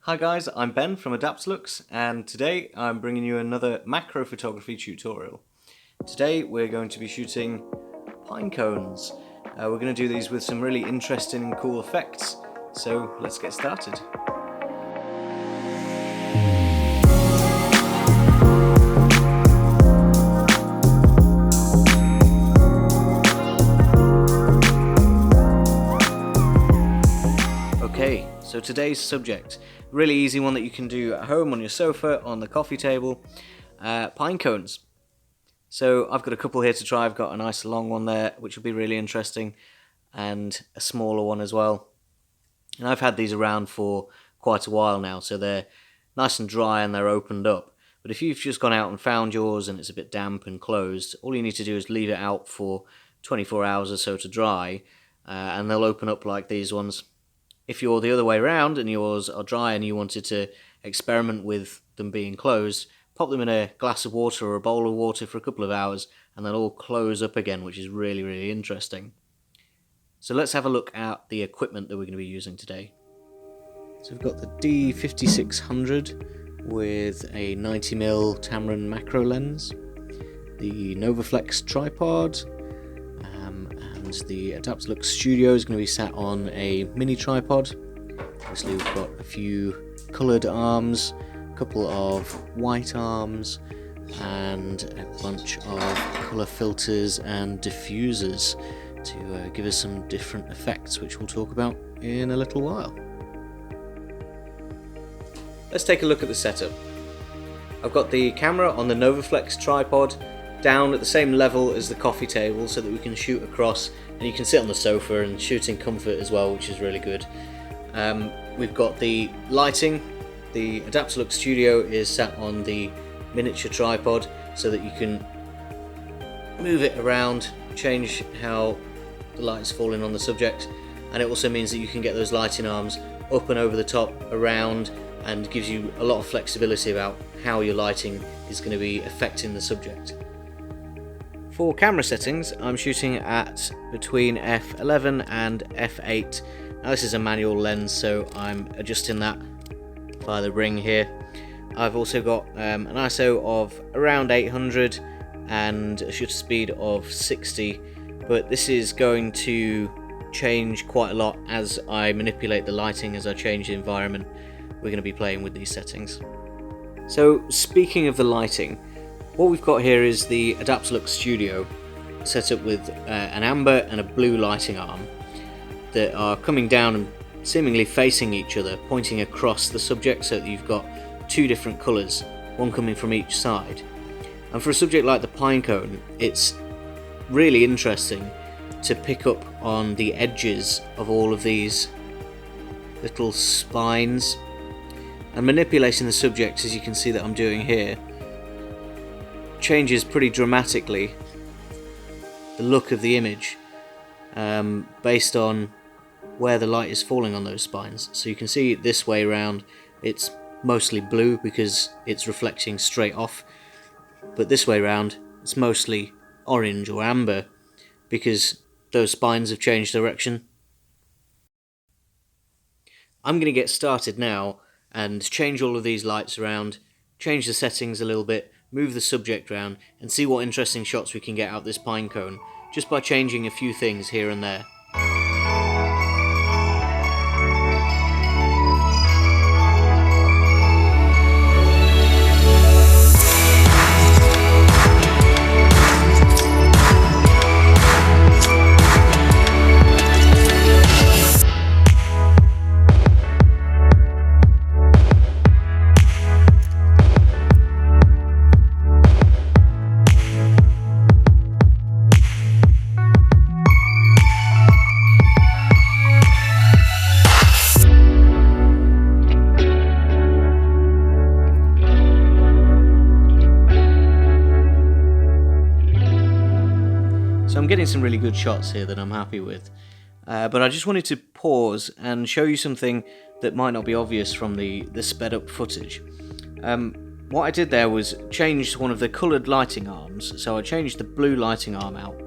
Hi guys, I'm Ben from Adaptalux, and today I'm bringing you another macro photography tutorial. Today we're going to be shooting pine cones. We're going to do these with some really interesting and cool effects, so let's get started. Okay, so today's subject, really easy one that you can do at home on your sofa, on the coffee table, pine cones. So I've got a couple here to try. I've got a nice long one there, which will be really interesting, and a smaller one as well. And I've had these around for quite a while now, so they're nice and dry and they're opened up. But if you've just gone out and found yours and it's a bit damp and closed, all you need to do is leave it out for 24 hours or so to dry, and they'll open up like these ones. If you're the other way around and yours are dry and you wanted to experiment with them being closed, pop them in a glass of water or a bowl of water for a couple of hours and they'll all close up again, which is really, really interesting. So let's have a look at the equipment that we're going to be using today. So we've got the D5600 with a 90mm Tamron macro lens, the Novaflex tripod, and the Adaptalux Studio is going to be sat on a mini tripod. Obviously we've got a few coloured arms, a couple of white arms, and a bunch of colour filters and diffusers to give us some different effects, which we'll talk about in a little while. Let's take a look at the setup. I've got the camera on the Novaflex tripod down at the same level as the coffee table so that we can shoot across, and you can sit on the sofa and shoot in comfort as well, which is really good. We've got the lighting. The Adaptalux Studio is sat on the miniature tripod so that you can move it around, change how the light is falling on the subject, and it also means that you can get those lighting arms up and over the top, around, and gives you a lot of flexibility about how your lighting is going to be affecting the subject. For camera settings, I'm shooting at between f11 and f8. Now this is a manual lens, so I'm adjusting that via the ring here. I've also got an ISO of around 800 and a shutter speed of 60, but this is going to change quite a lot as I manipulate the lighting, as I change the environment. We're going to be playing with these settings. So speaking of the lighting, what we've got here is the Adaptalux Studio set up with an amber and a blue lighting arm that are coming down and seemingly facing each other, pointing across the subject, so that you've got two different colours, one coming from each side. And for a subject like the pine cone, it's really interesting to pick up on the edges of all of these little spines, and manipulating the subject, as you can see that I'm doing here, changes pretty dramatically the look of the image based on where the light is falling on those spines. So you can see this way around it's mostly blue because it's reflecting straight off, but this way around it's mostly orange or amber because those spines have changed direction. I'm going to get started now and change all of these lights around, change the settings a little bit, move the subject around, and see what interesting shots we can get out this pine cone just by changing a few things here and there. So I'm getting some really good shots here that I'm happy with, but I just wanted to pause and show you something that might not be obvious from the sped up footage. What I did there was change one of the coloured lighting arms, so I changed the blue lighting arm out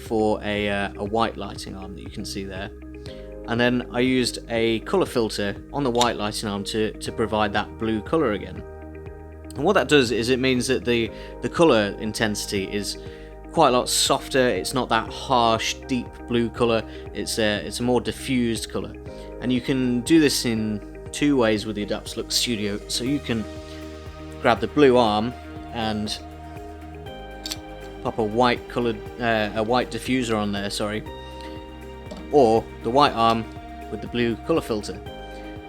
for a white lighting arm that you can see there, and then I used a colour filter on the white lighting arm to provide that blue colour again. And what that does is it means that the colour intensity is quite a lot softer. It's not that harsh, deep blue colour. It's a more diffused colour. And you can do this in two ways with the Adaptalux Studio. So you can grab the blue arm and pop a white diffuser on there, or the white arm with the blue colour filter.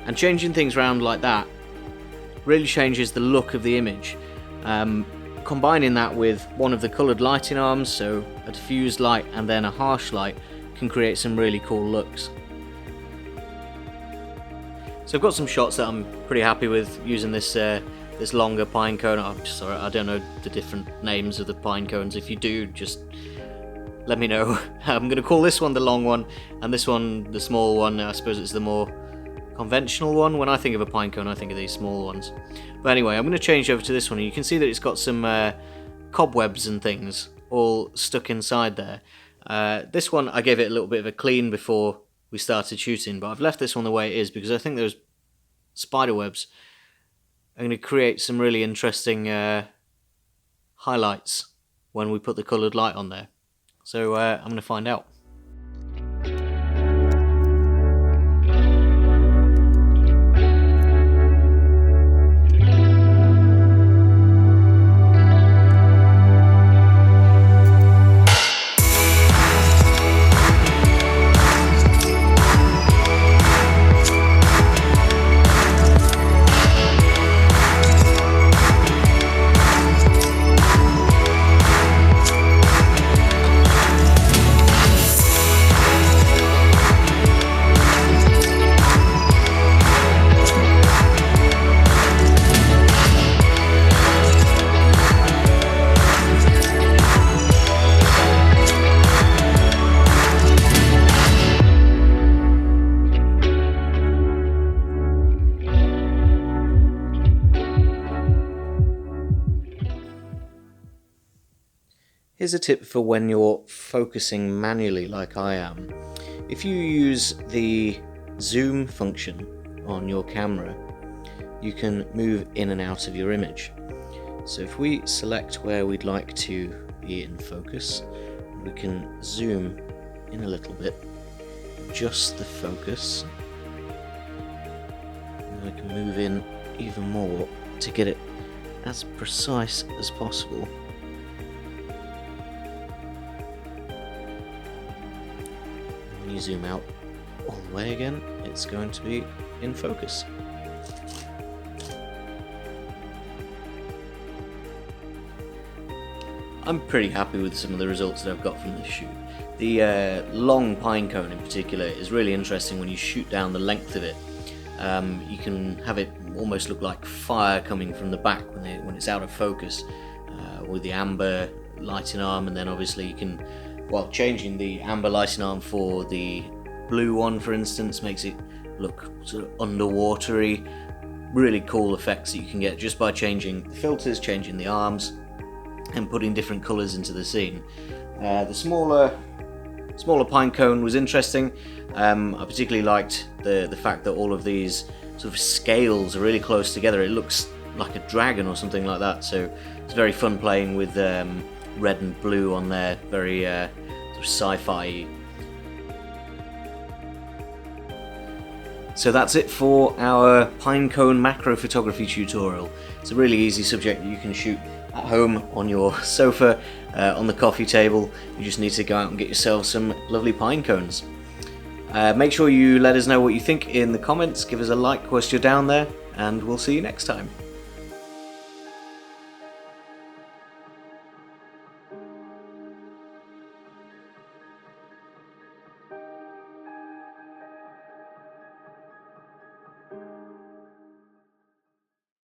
And changing things around like that really changes the look of the image. Combining that with one of the coloured lighting arms, so a diffused light and then a harsh light, can create some really cool looks. So I've got some shots that I'm pretty happy with using this longer pine cone. I'm sorry, I don't know the different names of the pine cones. If you do, just let me know. I'm going to call this one the long one, and this one the small one. I suppose it's the more conventional one. When I think of a pine cone, I think of these small ones. But anyway, I'm going to change over to this one, and you can see that it's got some cobwebs and things all stuck inside there. This one, I gave it a little bit of a clean before we started shooting, but I've left this one the way it is because I think those spider webs are going to create some really interesting highlights when we put the coloured light on there. So I'm going to find out. Here's a tip for when you're focusing manually like I am. If you use the zoom function on your camera, you can move in and out of your image. So if we select where we'd like to be in focus, we can zoom in a little bit, adjust the focus, and we can move in even more to get it as precise as possible. When you zoom out all the way again, it's going to be in focus. I'm pretty happy with some of the results that I've got from this shoot. The long pine cone in particular is really interesting when you shoot down the length of it. You can have it almost look like fire coming from the back when it's out of focus with the amber lighting arm, and then obviously you can, well, changing the amber lighting arm for the blue one, for instance, makes it look sort of underwatery. Really cool effects that you can get just by changing the filters, changing the arms, and putting different colours into the scene. The smaller pine cone was interesting. I particularly liked the fact that all of these sort of scales are really close together. It looks like a dragon or something like that, so it's very fun playing with red and blue on there, very sort of sci-fi. So that's it for our pinecone macro photography tutorial. It's a really easy subject that you can shoot at home on your sofa, on the coffee table. You just need to go out and get yourself some lovely pine cones. Make sure you let us know what you think in the comments, give us a like whilst you're down there, and we'll see you next time.